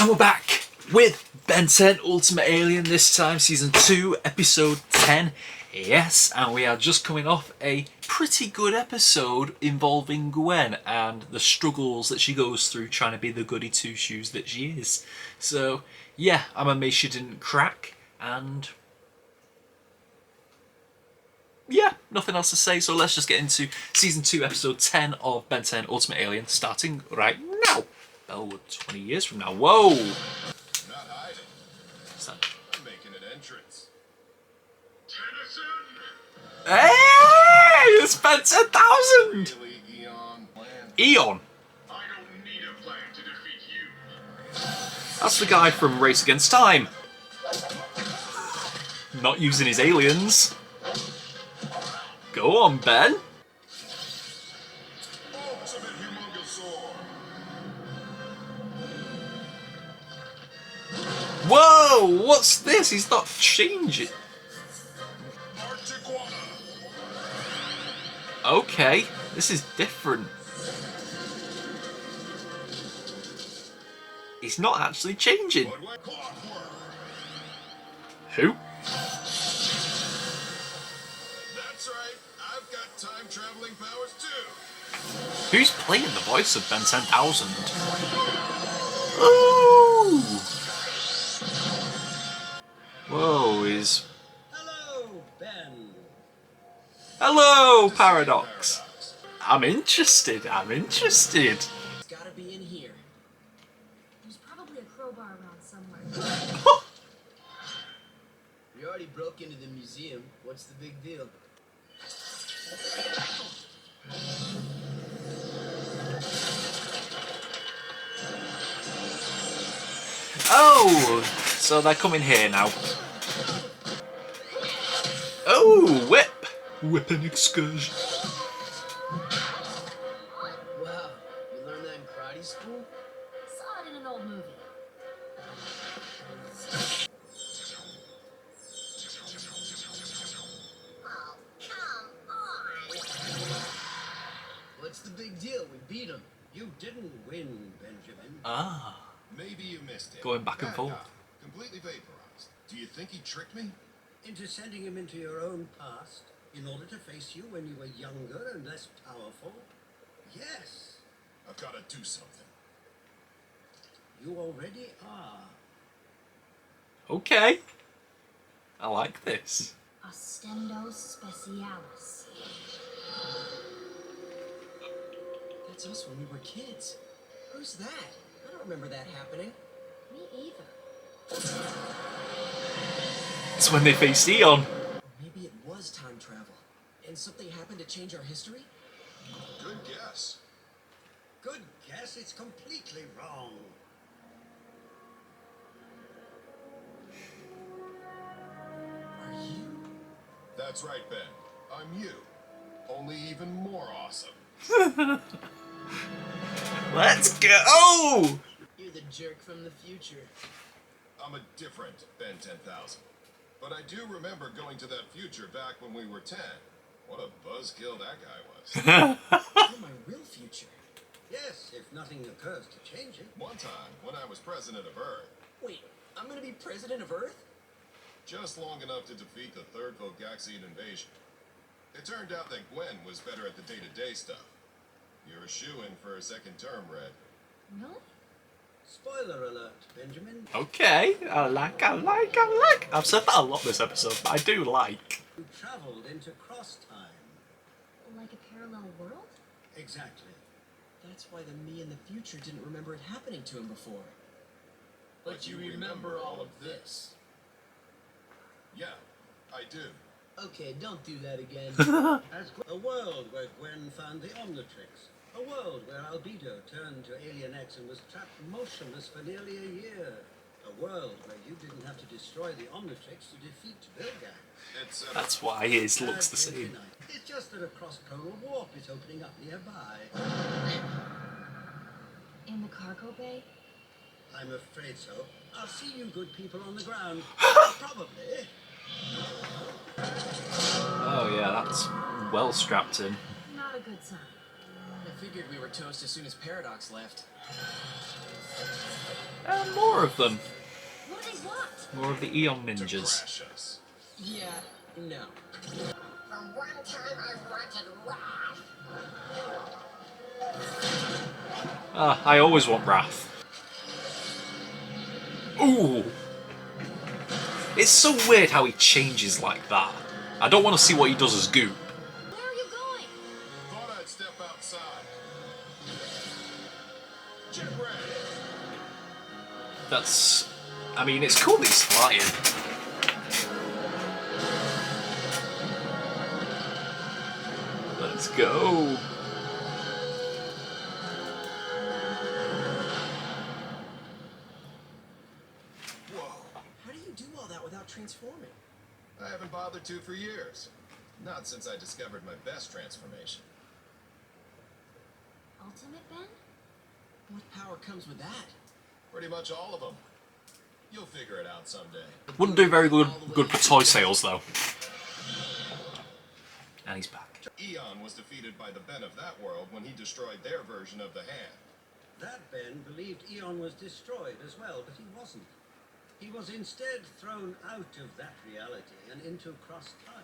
And we're back with Ben 10 Ultimate Alien, this time Season 2, Episode 10. Yes, and we are just coming off a pretty good episode involving Gwen and the struggles that she goes through trying to be the goody two-shoes that she is. So, yeah, I'm amazed she didn't crack, and yeah, nothing else to say, so let's just get into Season 2, Episode 10 of Ben 10 Ultimate Alien, starting right now. Bellwood, 20 years from now. Whoa! Not hiding. I'm making an entrance. Hey! It's Ben 10,000! Really, Eon plan? Eon? I don't need a plan to defeat you. That's the guy from Race Against Time. Not using his aliens. Go on, Ben. Ultimate Humongousaur. Whoa! What's this? He's not changing. Articuana. Okay, this is different. He's not actually changing. Clockwork. Who? That's right. I've got time traveling powers too. Who's playing the voice of Ben 10,000? Ooh! Whoa, is... Hello, Ben. Hello, Paradox. I'm interested. It's gotta be in here. There's probably a crowbar around somewhere. We already broke into the museum. What's the big deal? Oh, so they're coming here now. Oh, whip! Whipping excursion. Wow, you learned that in karate school? Saw it in an old movie. Oh, come on. What's the big deal? We beat him. You didn't win, Benjamin. Ah, Maybe you missed it. going back and Bad forth. guy. Completely vaporized. Do you think he tricked me? Into sending him into your own past in order to face you when you were younger and less powerful? Yes, I've got to do something. you already are. Okay. I like this. Ostendo Specialis. That's us when we were kids. Who's that? I don't remember that happening. Me either. It's when they faced Eon. Or maybe it was time travel, and something happened to change our history? Good guess. Good guess, it's completely wrong. Are you? That's right, Ben. I'm you. Only even more awesome. Let's go! You're the jerk from the future. I'm a different Ben 10,000. But I do remember going to that future back when we were 10. What a buzzkill that guy was. You're my real future. Yes, if nothing occurs to change it. One time, when I was president of Earth, Wait, I'm gonna be president of Earth? just long enough to defeat the third Vogaxian invasion. It turned out that Gwen was better at the day-to-day stuff. You're a shoo-in for a second term, Red. Really? Spoiler alert, Benjamin. Okay, I like. I've said that a lot this episode, but I do like. You traveled into cross-time. Like a parallel world? Exactly. That's why the me in the future didn't remember it happening to him before. But you remember all of this. Yeah, I do. Okay, don't do that again. A world where Gwen found the Omnitrix. A world where Albedo turned to Alien X and was trapped motionless for nearly a year. A world where you didn't have to destroy the Omnitrix to defeat Vilgax. It's That's why his looks the same. It's just that a cross-tonal warp is opening up nearby. In the cargo bay? I'm afraid so. I'll see you good people on the ground. Probably. Oh yeah, that's well strapped in. Not a good sign. If Figured we were toast as soon as Paradox left. And more of them. What do they want? More of the Eon To ninjas. crash us. Yeah, no. The one time I wanted wrath. Ah, I always want Wrath. Ooh! It's so weird how he changes like that. I don't want to see what he does as Goop. Where are you going? Thought I'd step outside. Jet ray. That's... I mean, it's cool that he's flying. Let's go. Whoa. How do you do all that without transforming? I haven't bothered to for years. Not since I discovered my best transformation. Ultimate Ben? What power comes with that? Pretty much all of them. You'll figure it out someday. Wouldn't do very good for toy sales, though. And he's back. Eon was defeated by the Ben of that world when he destroyed their version of the hand. That Ben believed Eon was destroyed as well, but he wasn't. He was instead thrown out of that reality and into cross-time.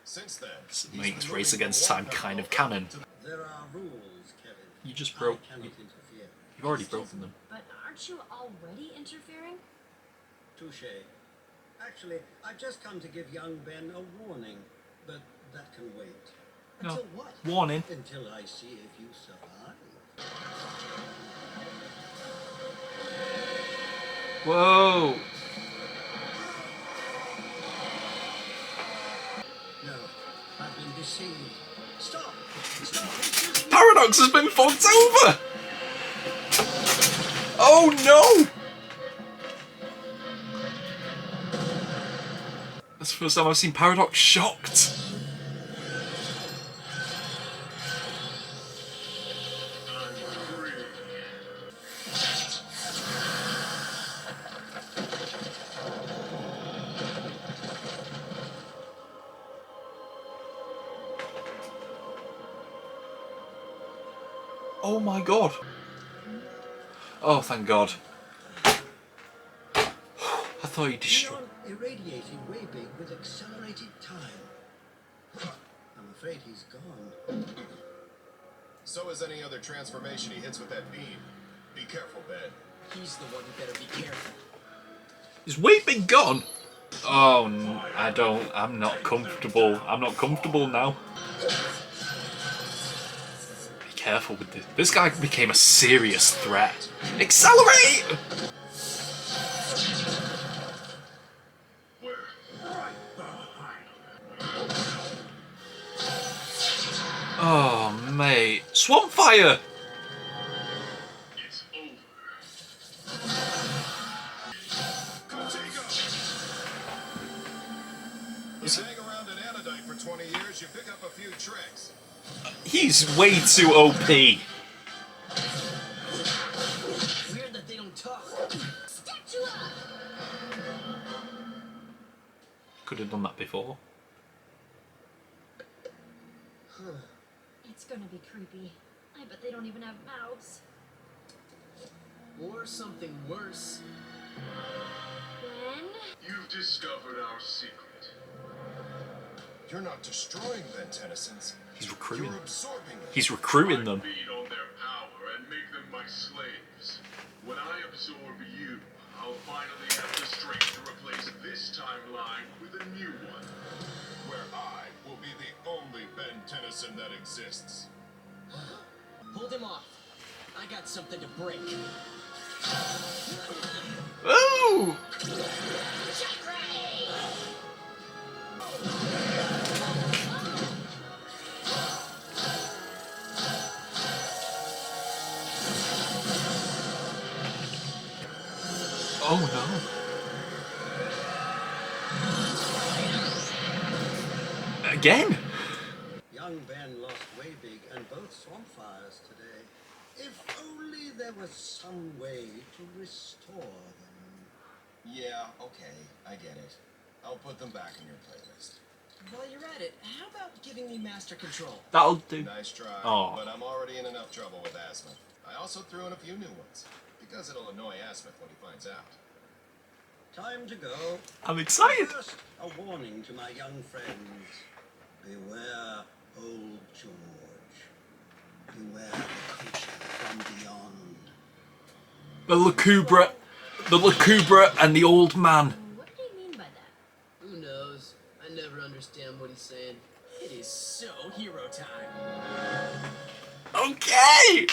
Since then, This he's makes been Race moving Against from Time one kind of power canon. to- There are rules, Kevin. You just I broke... cannot interfere. You've already broken them. But aren't you already interfering? Touché. Actually, I've just come to give young Ben a warning, but that can wait. No. Until what? Warning. Until I see if you survive. Whoa! No, I've been deceived. Stop! Stop! It's just... Paradox has been fucked over! Oh no! That's the first time I've seen Paradox shocked. Oh my god. Oh, thank god. I thought he destroyed... Eon irradiated way big with accelerated time. I'm afraid he's gone. So is any other transformation he hits with that beam. Be careful, Ben. He's the one who better be careful. Is Way Big gone? Oh, I'm not comfortable. I'm not comfortable now. Be careful with this. This guy became a serious threat. Accelerate! Oh, mate. Swamp Fire! It's over. You hang around an Anodite for 20 years, you pick up a few tricks. He's way too OP. Weird that they don't talk. Statula! Could have done that before. It's gonna be creepy. I bet they don't even have mouths. Or something worse. Ben? You've discovered our secret. You're not destroying Ben Tennyson's. He's recruiting. You're absorbing them. He's recruiting them. Feed on their power and make them my slaves. When I absorb you, I'll finally have the strength to replace this timeline with a new one. Where I will be the only Ben Tennyson that exists. Hold him off. I got something to break. Ooh! Oh no. Again? Young Ben lost way big and both swamp fires today. If only there was some way to restore them. Yeah, okay, I get it. I'll put them back in your playlist. While you're at it, how about giving me master control? That'll do. Nice try, Oh. but I'm already in enough trouble with Asmith. I also threw in a few new ones, because it'll annoy Asmith when he finds out. Time to go. I'm excited. First, a warning to my young friends. Beware old George. Beware the creature from beyond. The Lacubra and the old man. What do you mean by that? Who knows? I never understand what he's saying. It is so hero time. Okay.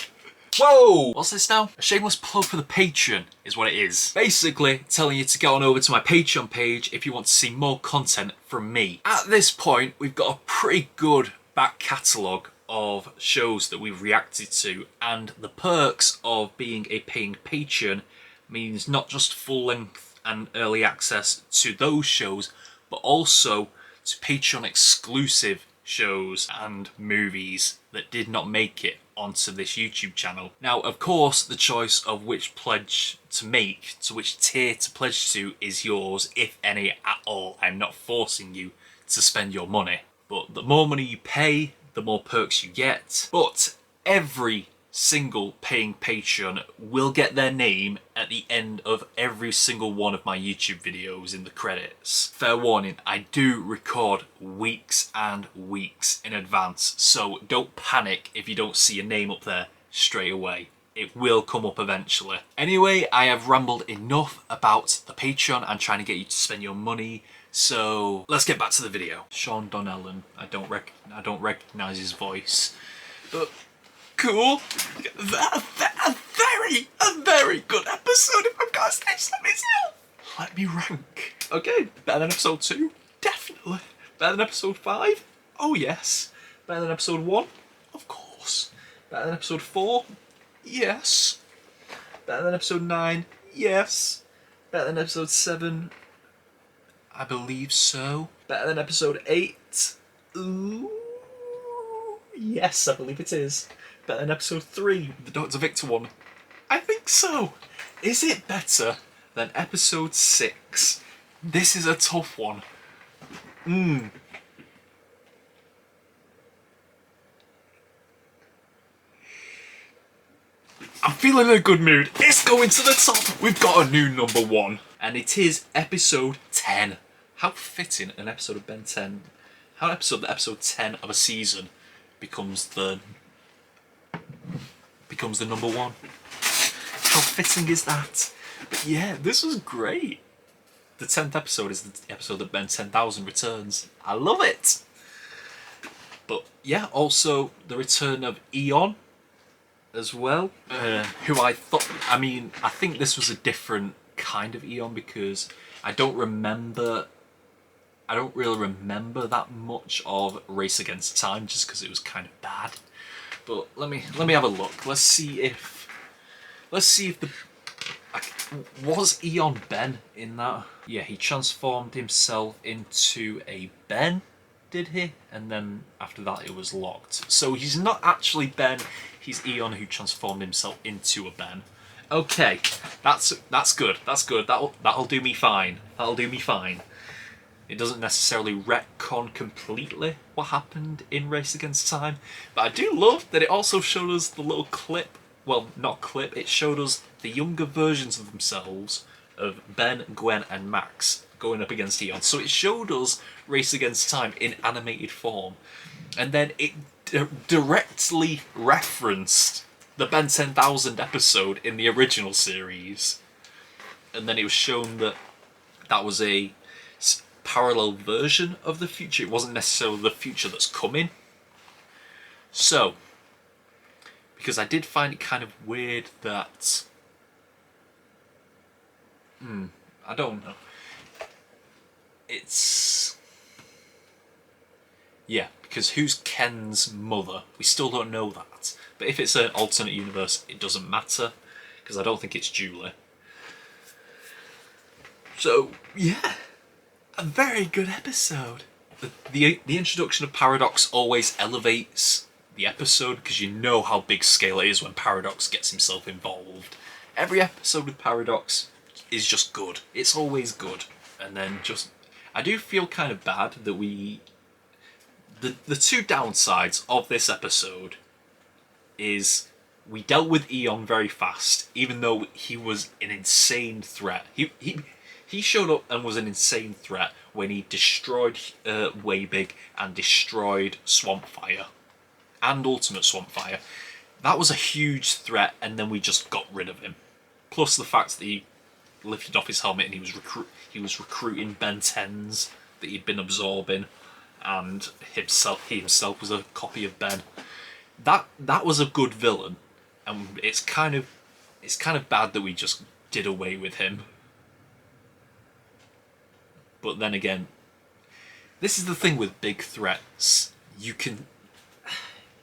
Whoa! What's this now? A shameless plug for the Patreon is what it is. Basically, telling you to go on over to my Patreon page if you want to see more content from me. At this point, we've got a pretty good back catalogue of shows that we've reacted to, and the perks of being a paying patron means not just full length and early access to those shows, but also to Patreon exclusive shows and movies that did not make it onto this YouTube channel. Now, of course, the choice of which pledge to make, to which tier to pledge to, is yours, if any at all. I'm not forcing you to spend your money. But the more money you pay, the more perks you get. But every single paying patron will get their name at the end of every single one of my YouTube videos in the credits. Fair warning, I do record weeks and weeks in advance, so don't panic if you don't see your name up there straight away. It will come up eventually. Anyway, I have rambled enough about the Patreon and trying to get you to spend your money, so let's get back to the video. Sean Donnellan, I don't recognise his voice, but cool. A very good episode, if I'm gonna say so myself. Let me rank. Okay, better than episode 2? Definitely. Better than episode 5? Oh yes. Better than episode 1? Of course. Better than episode 4? Yes. Better than episode 9? Yes. Better than episode 7? I believe so. Better than episode 8? Ooh. Yes, I believe it is. Better than episode 3, the Dr. Victor one? I think so. Is it better than episode 6? This is a tough one. I'm feeling in a good mood. It's going to the top. We've got a new number 1. And it is episode 10. How fitting an episode of Ben 10. How an episode 10 of a season becomes the number 1. How fitting is that? But yeah, this was great. The 10th episode is the episode that Ben 10,000 returns. I love it. But yeah, also the return of Eon as well. Who I think this was a different kind of Eon because I don't really remember that much of Race Against Time just because it was kind of bad. But let me have a look. Let's see if was Eon Ben in that? Yeah, he transformed himself into a Ben, did he? And then after that it was locked. So he's not actually Ben, he's Eon who transformed himself into a Ben. Okay, that's good. That's good. That'll do me fine. That'll do me fine. It doesn't necessarily retcon completely what happened in Race Against Time, but I do love that it also showed us the little clip, well, not clip, it showed us the younger versions of themselves, of Ben, Gwen and Max, going up against Eon. So it showed us Race Against Time in animated form, and then it directly referenced the Ben 10,000 episode in the original series, and then it was shown that that was a parallel version of the future. It wasn't necessarily the future that's coming. So, because I did find it kind of weird that I don't know. It's yeah, because who's Ken's mother? We still don't know that. But if it's an alternate universe, it doesn't matter because I don't think it's Julie. So yeah. A very good episode. The introduction of Paradox always elevates the episode because you know how big scale it is when Paradox gets himself involved. Every episode with Paradox is just good. It's always good. And then I do feel kind of bad that we the two downsides of this episode is we dealt with Eon very fast, even though he was an insane threat. He showed up and was an insane threat when he destroyed Waybig and destroyed Swampfire and Ultimate Swampfire. That was a huge threat, and then we just got rid of him. Plus the fact that he lifted off his helmet and he was recruiting Ben 10s that he'd been absorbing, and he himself was a copy of Ben. That was a good villain, and it's kind of bad that we just did away with him. But then again, this is the thing with big threats.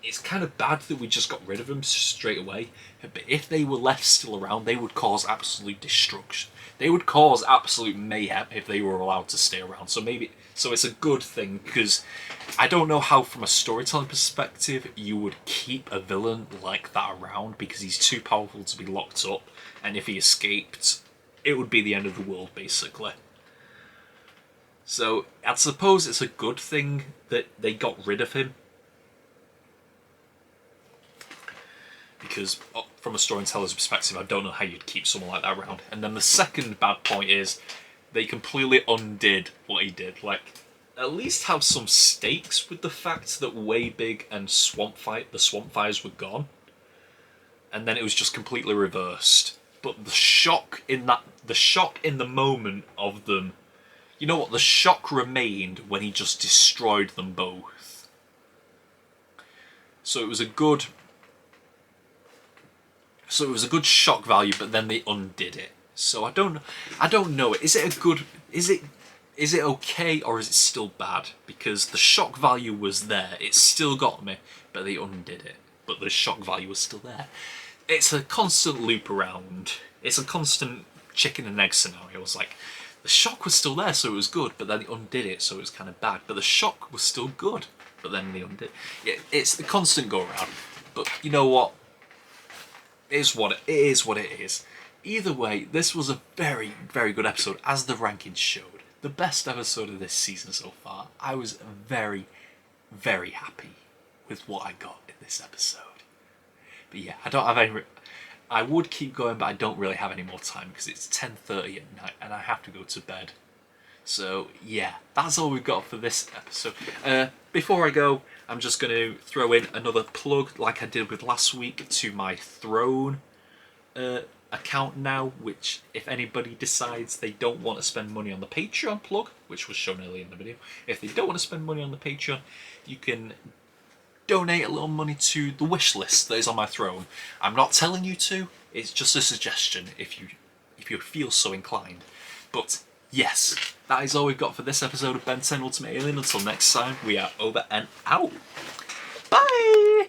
It's kind of bad that we just got rid of them straight away. But if they were left still around, they would cause absolute destruction. They would cause absolute mayhem if they were allowed to stay around. So it's a good thing, because I don't know how, from a storytelling perspective, you would keep a villain like that around, because he's too powerful to be locked up. And if he escaped, it would be the end of the world, basically. So I suppose it's a good thing that they got rid of him, because from a storyteller's perspective, I don't know how you'd keep someone like that around. And then the second bad point is they completely undid what he did. Like, at least have some stakes with the fact that Waybig and the Swampfires were gone, and then it was just completely reversed. But the shock in the moment of them, you know what? The shock remained when he just destroyed them both. So it was a good shock value, but then they undid it. So I don't know. Is it okay, or is it still bad? Because the shock value was there. It still got me, but they undid it. But the shock value was still there. It's a constant loop around. It's a constant chicken and egg scenario. It's like, the shock was still there, so it was good, but then they undid it, so it was kind of bad. But the shock was still good, but then they undid it. It's the constant go around. But you know what? It is what it is. Either way, this was a very, very good episode, as the rankings showed. The best episode of this season so far. I was very, very happy with what I got in this episode. But yeah, I don't have any... I would keep going, but I don't really have any more time, because it's 10:30 at night and I have to go to bed. So yeah, that's all we've got for this episode. Before I go, I'm just going to throw in another plug, like I did with last week, to my Throne account now, which, if anybody decides they don't want to spend money on the Patreon plug, which was shown earlier in the video, if they don't want to spend money on the Patreon, you can donate a little money to the wish list that is on my Throne. I'm not telling you to, it's just a suggestion if you feel so inclined. But yes, that is all we've got for this episode of Ben 10 Ultimate Alien. Until next time, we are over and out. Bye!